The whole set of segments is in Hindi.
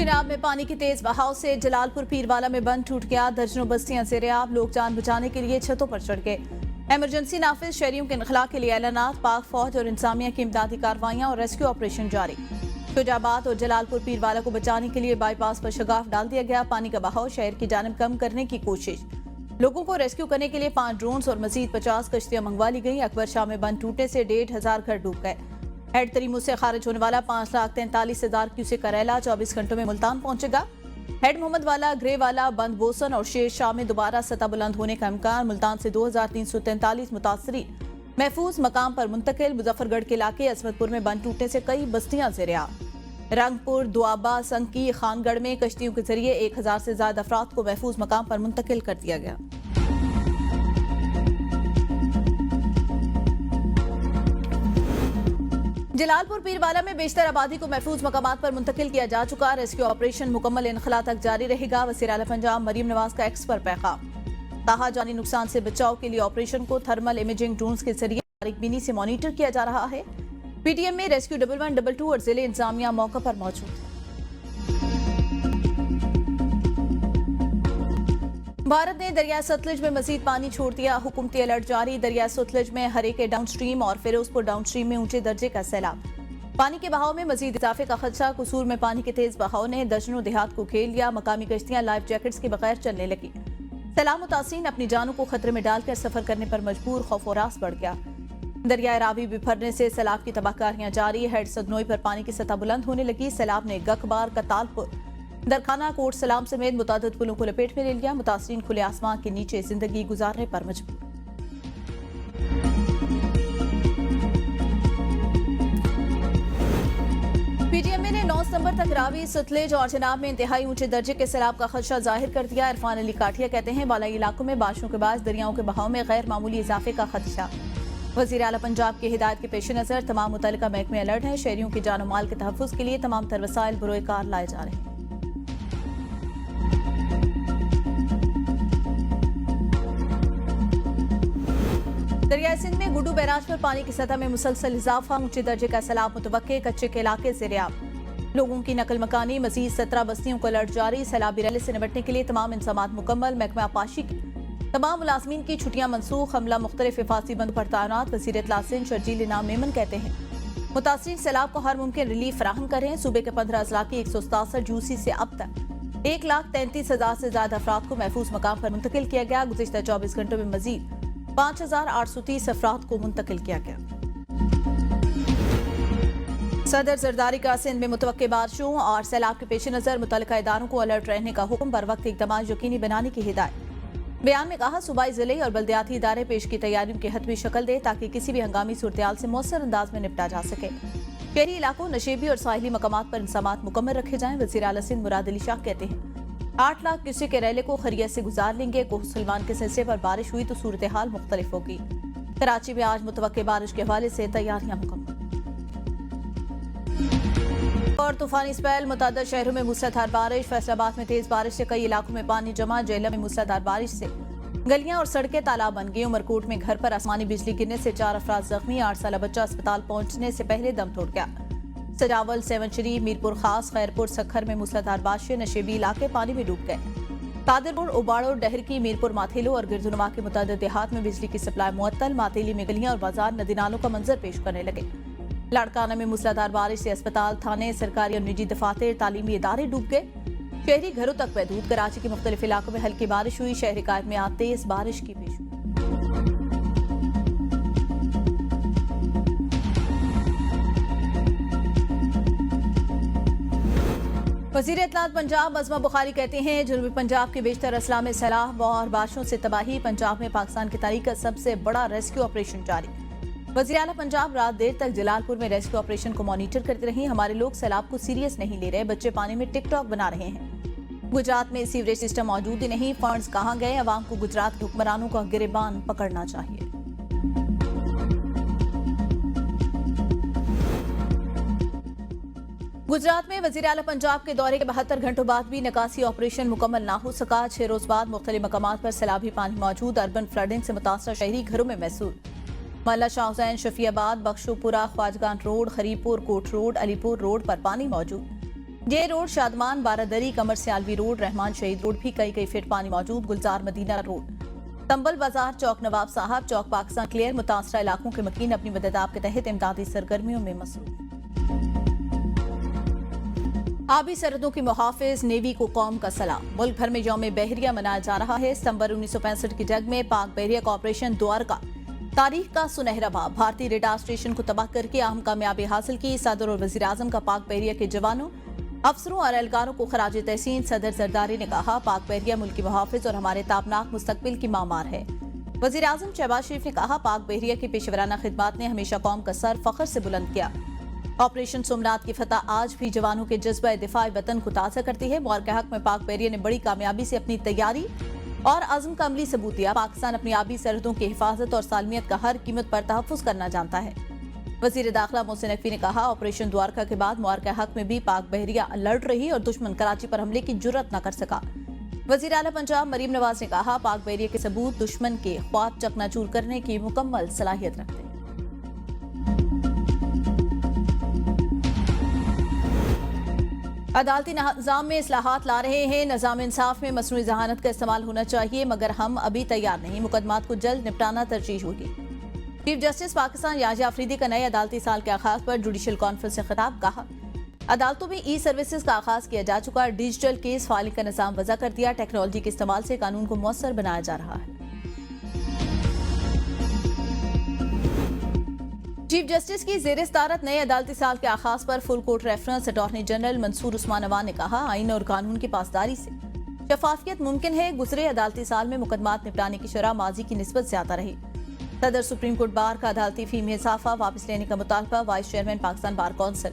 चिनाब में पानी की तेज बहाव से जलालपुर पीरवाला में बंद टूट गया। दर्जनों बस्तियां ज़ेर-ए-आब, लोग जान बचाने के लिए छतों पर चढ़ गए। इमरजेंसी नाफिज, शहरियों के इनखला के लिए ऐलानात, पाक फौज और इंतजामिया की इमदादी कार्रवाइयां और रेस्क्यू ऑपरेशन जारी। शुजाबाद और जलालपुर पीरवाला को बचाने के लिए बाईपास पर शगाफ डाल दिया गया। पानी का बहाव शहर की जानिब कम करने की कोशिश। लोगों को रेस्क्यू करने के लिए 5 ड्रोन्स और मजीद 50 कश्तियां मंगवा ली गई। अकबर शाह में बंद टूटने से 1,500 घर डूब गए। हेड तरीमू से खारिज होने वाला 5,43,000 क्यूसेक करेला 24 घंटों में मुल्तान पहुंचेगा। हेड मोहम्मद वाला, ग्रे वाला, बंद बोसन और शेर शाह में दोबारा सतह बुलंद होने का इम्कान। मुल्तान से 2,343 मुतासरीन महफूज मकाम पर मुंतकिल। मुजफ्फरगढ़ के इलाके असमतपुर में बंद टूटने से कई बस्तियां ज़ेर-ए-आब। रंगपुर, दुआबा, संकी, खानगढ़ में कश्तियों के जरिए 1,000 से ज्यादा अफराद को महफूज मकाम पर मुंतकिल कर दिया गया। जलालपुर पीरवाला में बेशतर आबादी को महफूज मकामात पर मुंतकिल किया जा चुका। रेस्क्यू ऑपरेशन मुकम्मल इनखला तक जारी रहेगा। वज़ीर आला पंजाब मरीम नवाज का एक्स पर पैगाम। ताहा जानी नुकसान से बचाव के लिए ऑपरेशन को थर्मल इमेजिंग ड्रोन्स के जरिए बारीकबीनी से मॉनिटर किया जा रहा है। पीटीएम में रेस्क्यू 1122 और जिले इंतजामिया मौके पर मौजूद। भारत ने दरिया सतलुज में मजीद पानी छोड़ दिया। हुकूमती अलर्ट जारी। दरिया सतलुज में हरेके डाउन स्ट्रीम और फिरोजपुर डाउन स्ट्रीम में ऊंचे दर्जे का सैलाब। पानी के बहाव में मजीद इजाफे का खदशा। कसूर में पानी के तेज बहाव ने दर्जनों देहात को घेर लिया। मकामी कश्तियां लाइफ जैकेट्स के बगैर चलने लगी। सैलाब मुतासिरीन अपनी जानों को खतरे में डालकर सफर करने पर मजबूर। खौफ और रास बढ़ गया। दरिया रावी बिफरने से सैलाब की तबाहकारियां जारी। हेड सदनोई पर पानी की सतह बुलंद होने लगी। सैलाब ने गखबार, कतालपुर, दरखाना, कोट सलाम समेत मुतादिद पुलों को लपेट में ले लिया। मुतासरीन खुले आसमान के नीचे जिंदगी गुजारने पर मजबूर। पीटीएमए ने 9 सितंबर तक रावी, सतलेज और चिनाब में इंतहाई ऊंचे दर्जे के सैलाब का खदशा जाहिर कर दिया। इरफान अली काठिया कहते हैं बालाई इलाकों में बारिशों के बाद दरियाओं के बहाव में गैर मामूली इजाफे का खदशा। वज़ीर आला पंजाब की हिदायत के पेश नज़र तमाम मुतल्लिका महकमे अलर्ट हैं। शहरियों की जान और माल के तहफ़्फ़ुज़ के लिए तमाम तर वसाइल बरोए कार लाए जा रहे हैं। दरियाई सिंध में गुड्डू बैराज पर पानी की सतह में मुसलसल इजाफा। ऊंचे दर्जे का सैलाब मुतवक्के। कच्चे के इलाके ज़ेर-ए-आब। लोगों की नकल मकानी। मजीद 17 बस्तियों को अलर्ट जारी। सैलाबी रैली से निपटने के लिए तमाम इंतजामात मुकम्मल। महकमा आपाशी की तमाम मुलाजमीन की छुट्टियां मनसूख। हमला मुख्तलिफ हिफाजती बंद पर तैनात। वज़ीर इत्तला सिंध शर्जील इनाम मेमन कहते हैं मुतासरीन सैलाब को हर मुमकिन रिलीफ फराहम करें। सूबे के 15 अजला की 167 जूसी से अब तक 1,33,000 से ज्यादा अफराद को महफूज मकाम पर मुंतकिल किया गया। गुज़िश्ता 24 घंटों में मजीद 5,830 अफराद को मुंतकिल किया गया। सदर जरदारी का सिंध में मुतवक्के बारिशों और सैलाब के पेश नजर मुतल्लिका इदारों को अलर्ट रहने का हुक्म। बर वक्त इक़दाम यकीनी बनाने की हिदायत। बयान में कहा सूबाई जिले और बल्दियाती इदारे पेश की तैयारियों की हतमी शक्ल दे ताकि किसी भी हंगामी सूरत से मौसर अंदाज में निपटा जा सके। शहरी इलाकों, नशेबी और साहिली मकामात पर इंतजामात मुकम्मल रखे जाएं। वज़ीर आला सिंध मुराद अली शाह कहते हैं 8 लाख क्यूसेक के रैले को खैरियत से गुजार लेंगे। कोह सलमान के सिलसिले पर बारिश हुई तो सूरत हाल मुख्तलिफ होगी। कराची में आज मुतवक्के बारिश के हवाले से तैयारियां मुकम्मल। और तूफानी स्पेल, मुतअद्दिद शहरों में मूसलाधार बारिश। फैसलाबाद में तेज बारिश से कई इलाकों में पानी जमा। जेलम में मूसलाधार बारिश से गलियां और सड़कें तालाब बन गई। उमरकोट में घर पर आसमानी बिजली गिरने से 4 अफराद जख्मी। 8 साल बच्चा अस्पताल पहुंचने से पहले दम तोड़ गया। सजावल, सेवन शरीफ, मीरपुर खास, खैरपुर, सखर में मूसलाधार बारिश से नशेबी इलाके पानी में डूब गए। तादिरपुर, उबाड़ो, डहरकी, मीरपुर, माथेलो और गिरदुनुमा के मुतअद्दिद देहात में बिजली की सप्लाई मुअत्तल। मातेली में गलियां और बाजार नदी नालों का मंजर पेश करने लगे। लाड़काना में मूसलाधार बारिश से अस्पताल, थाने, सरकारी और निजी दफातर, तालीमी इदारे डूब गए। शहरी घरों तक महदूद। कराची के मुख्तलिफ इलाकों में हल्की बारिश हुई। शहरी कायद में आज तेज बारिश की पेश। वज़ीर इत्तलात पंजाब अज़मा बुखारी कहते हैं जनूबी पंजाब के बेशतर अजला में सैलाब और बारिशों से तबाही। पंजाब में पाकिस्तान की तारीख का सबसे बड़ा रेस्क्यू ऑपरेशन जारी। वज़ीर आला पंजाब रात देर तक जलालपुर में रेस्क्यू ऑपरेशन को मॉनिटर करते रहे। हमारे लोग सैलाब को सीरियस नहीं ले रहे। बच्चे पानी में टिकटॉक बना रहे हैं। गुजरात में सीवरेज सिस्टम मौजूद ही नहीं। फंड्स कहां गए? अवाम को गुजरात के हुक्मरानों का गिरेबान पकड़ना चाहिए। गुजरात में वज़ीर आला पंजाब के दौरे के 72 घंटों बाद भी निकासी ऑपरेशन मुकम्मल ना हो सका। 6 रोज बाद मुख्तलिफ मकामात पर सैलाबी पानी मौजूद। अर्बन फ्लडिंग से मुतासर शहरी घरों में महसूल। Malla Shah Hussain, Shafiabad, Bakhshopura, Khwajgan road, Kharipur, Kot road, Alipur road पर पानी मौजूद। ये road Shadman, Baradari, Qamar Sialvi road, Rehman Shaheed road भी कई फीट पानी मौजूद। गुलजार मदीना रोड, तंबल बाजार चौक, नवाब साहब चौक, पाकिस्तान क्लियर। मुतासरा इलाकों के मकीन अपनी मदद आप के तहत इमदादी सरगर्मियों में मसरूफ। आबी सरहदों की मुहाफिज नेवी को कौम का सलाम। मुल्क भर में यौम बहरिया मनाया जा रहा है। सितंबर 1965 की जंग में पाक बहरिया का ऑपरेशन द्वारका तारीख का सुनहरा बाब। भारतीय रेडार स्टेशन को तबाह करके अहम कामयाबी हासिल की। सदर और वजीर आजम का पाक बहरिया के जवानों, अफसरों और एहलकारों को खराज तहसीन। सदर जरदारी ने कहा, पाक बहरिया मुल्क की मुहाफिज और हमारे ताबनाक मुस्तकबिल की मामार है। वजीर आजम शहबाज शरीफ ने कहा, पाक बहरिया की पेशेवराना खिदमात ने हमेशा कौम का सर फख्र से बुलंद किया। ऑपरेशन सोमनाथ की फतह आज भी जवानों के जज्बा दिफाई वतन को ताज़ा करती है। वॉर के हक में पाक बहरिया ने बड़ी कामयाबी से अपनी तैयारी और अज़म का अमली सबूत दिया। पाकिस्तान अपनी आबी सरहदों की हिफाजत और सालमियत का हर कीमत पर तहफ़्फ़ुज़ करना जानता है। वज़ीर दाखिला मोहसिन नकवी ने कहा, ऑपरेशन द्वारका के बाद मुआर के हक में भी पाक बहरिया अलर्ट रही और दुश्मन कराची पर हमले की जुर्रत न कर सका। वज़ीर आला पंजाब मरीम नवाज ने कहा, पाक बहरिया के सबूत दुश्मन के ख्वाब चकनाचूर करने की मुकम्मल सलाहियत रखते हैं। अदालती निज़ाम में इस्लाहात ला रहे हैं। निज़ाम इंसाफ में मसनूई जहानत का इस्तेमाल होना चाहिए, मगर हम अभी तैयार नहीं। मुकदमात को जल्द निपटाना तरजीह होगी। चीफ जस्टिस पाकिस्तान याहिया अफरीदी का नए अदालती साल के आगाज पर जुडिशल कॉन्फ्रेंस से खिताब। कहा, अदालतों में ई सर्विसेज का आगाज किया जा चुका। डिजिटल केस फाइलिंग का निज़ाम वज़ा कर दिया। टेक्नोलॉजी के इस्तेमाल से कानून को मौसर बनाया जा रहा है। चीफ जस्टिस की ज़ेर सदारत नए अदालती साल के आगाज पर full court reference. Attorney general Mansoor Usman Awan ने कहा, आइन और कानून की पासदारी से शफाफियत मुमकिन है। गुजरे अदालती साल में मुकदमात निपटाने की शरह माजी की निस्बत ज्यादा रही। सदर सुप्रीम कोर्ट बार का अदालती फी में इजाफा वापस लेने का मुतालबा। Vice chairman Pakistan bar council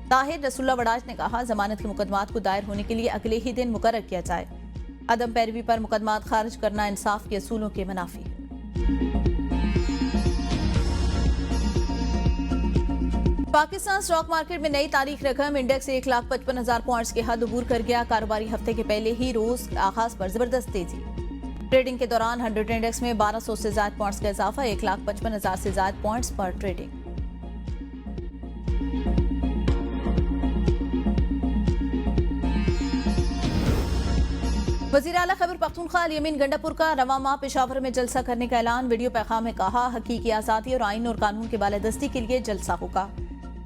Tahir रसूलुल्लाह वड़ाज ने कहा, जमानत के मुकदमात को दायर होने के लिए अगले ही दिन मुकर्रर किया जाए। अदम पैरवी पर मुकदमात खारिज करना इंसाफ के असूलों के मुनाफी है। पाकिस्तान स्टॉक मार्केट में नई तारीख रकम इंडेक्स 1,55,000 पॉइंट्स की हद अबूर कर गया। कारोबारी हफ्ते के पहले ही रोज आगाज पर जबरदस्त तेजी। ट्रेडिंग के दौरान 100 इंडेक्स में 1200 से ज्यादा पॉइंट्स का इजाफा। 1,55,000 से ज्यादा पॉइंट्स पर ट्रेडिंग। वज़ीर आला खैबर पख्तूनख्वा अली अमीन गंडापुर का रवां माह पेशावर में जलसा करने का ऐलान। वीडियो पैगाम में कहा, हकीकी आज़ादी और आइन और कानून के बालादस्ती के लिए जलसा होगा।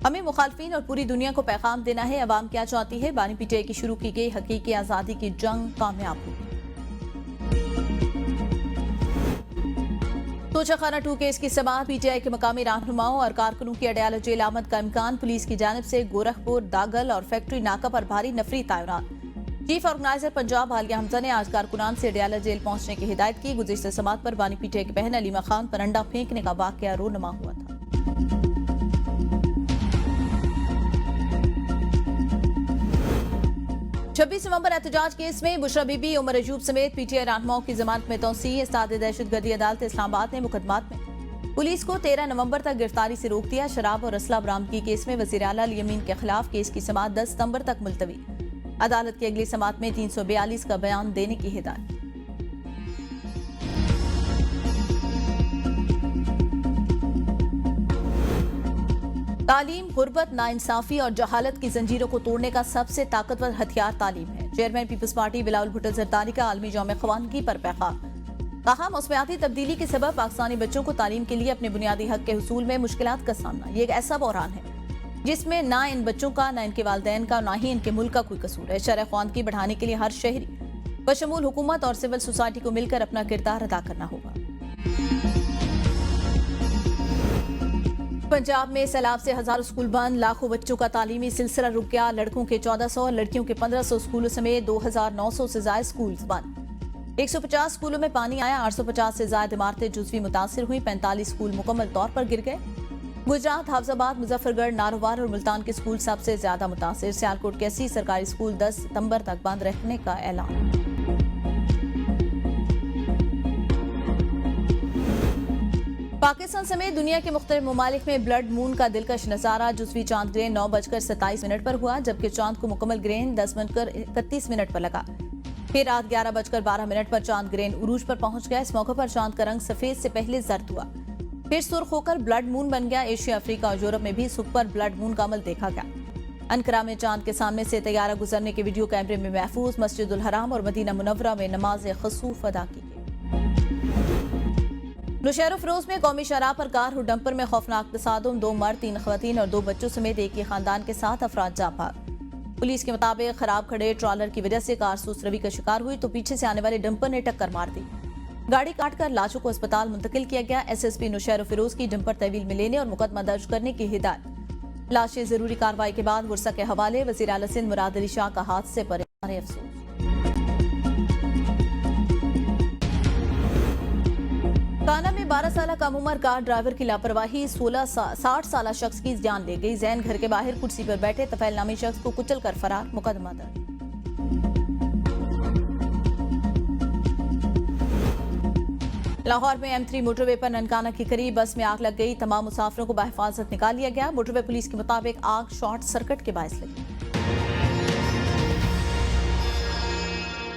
हमें मुखालफिन और पूरी दुनिया को पैगाम देना है, अवाम क्या चाहती है। बानी पीटीआई की शुरू की गई हकीकी आज़ादी की जंग कामयाब होगी। तोशाखाना 2 केस की समाअत। पीटीआई के मकामी रहनुमाओं और कारकुनों की अडयाला जेल आमद का इम्कान। पुलिस की जानिब से गोरखपुर, दागल और फैक्ट्री नाका पर भारी नफरी तैनात। चीफ ऑर्गेनाइजर पंजाब हालिया हमजा ने आज कारकुनान से अडयाला जेल पहुंचने की हिदायत की। गुज़िश्ता समाअत पर बानी पीटीआई की बहन अलीमा खान पर अंडा फेंकने का वाकया रोनमा हुआ था। छब्बीस नवंबर एहतजाज केस में बुशरा बीबी, उमर अयूब समेत पीटीआई रहनुमाओं की जमानत में तौसीह। इस्ताद दहशतगर्दी अदालत इस्लामाबाद ने मुकदमात में पुलिस को 13 नवंबर तक गिरफ्तारी से रोक दिया। शराब और असला बरामदगी केस में वज़ीर आला अली अमीन के खिलाफ केस की समाअत 10 सितंबर तक मुलतवी। अदालत की अगली समाअत में 342 का बयान देने की हिदायत। तालीम, गुर्बत, नाइंसाफी और जहालत की जंजीरों को तोड़ने का सबसे ताकतवर हथियार तालीम है। Chairman Peoples Party Bilawal Bhutto Zardari का आलमी यौम ख़वानगी पर पैगाम। कहा, मौसमियाती तब्दीली के सबब पाकिस्तानी बच्चों को तालीम के लिए अपने बुनियादी हक के हुसूल में मुश्किलात का सामना। ये एक ऐसा बहरान है जिसमें ना इन बच्चों का, ना इनके वालिदैन का, ना ही इनके मुल्क का कोई कसूर है। शरह ख़वानगी बढ़ाने के लिए हर शहरी बशमूल हुकूमत और सिविल सोसाइटी को मिलकर अपना किरदार अदा करना होगा। पंजाब में सैलाब से हजारों स्कूल बंद। लाखों बच्चों का तालीमी सिलसिला रुक गया। लड़कों के 1400 और लड़कियों के 1500 स्कूलों समेत 2900 से ज्यादा स्कूल बंद। 150 स्कूलों में पानी आया। 850 से ज्यादा इमारतें जुज़वी मुतासिर हुई। 45 स्कूल मुकम्मल तौर पर गिर गए। गुजरात, हाफजाबाद, मुजफ्फरगढ़, नारोवार और मुल्तान के स्कूल सबसे ज्यादा मुतासिर। सियालकोट के 80 सरकारी स्कूल 10 सितंबर तक बंद रखने का ऐलान। पाकिस्तान समेत दुनिया के मुख्तलिफ ममालिक में ब्लड मून का दिलकश नजारा। जुज़वी चांद ग्रहण 9:27 पर हुआ, जबकि चांद को मुकम्मल ग्रहण 10:31 पर लगा। फिर रात 11:12 पर चांद ग्रहण उरूज पर पहुंच गया। इस मौके पर चांद का रंग सफेद से पहले जर्द हुआ, फिर सुर्ख होकर ब्लड मून बन गया। एशिया, अफ्रीका और यूरोप में भी सुपर ब्लड मून का अमल देखा गया। अनकरा में चांद के सामने से तैयारा गुजरने के वीडियो कैमरे में महफूज मस्जिदुल हराम और मदीना मुनव्वरा में नमाज खसूफ अदा की गई। नौशहर फिरोज में कौमी शराह पर कार और डंपर में खौफनाक तसादुम, 2 मर्द 3 खवातीन और 2 बच्चों समेत एक ही खानदान के 7 अफराद जाँ भाग। पुलिस के मुताबिक खराब खड़े ट्रॉलर की वजह से कार सुस्त रवि का शिकार हुई तो पीछे से आने वाले डंपर ने टक्कर मार दी। गाड़ी काटकर लाशों को अस्पताल मुंतकिल किया गया। SSP नौशहर फिरोज की डंपर तहवील में लेने और मुकदमा दर्ज करने की हिदायत। लाशें जरूरी कार्रवाई के बाद वर्षा के हवाले। वजीर आला सिंध मुराद अली शाह का हादसे पर अफसोस। काना में 12 साल कम उम्र कार ड्राइवर की लापरवाही 60 साल शख्स की जान ले गई। जैन घर के बाहर कुर्सी पर बैठे तफैल नामी शख्स को कुचल कर फरार। मुकदमा दर्ज। लाहौर में M3 मोटरवे पर ननकाना के करीब बस में आग लग गई। तमाम मुसाफिरों को बहिफाजत निकाल लिया गया। मोटरवे पुलिस के मुताबिक आग शॉर्ट सर्किट के बायस लगी।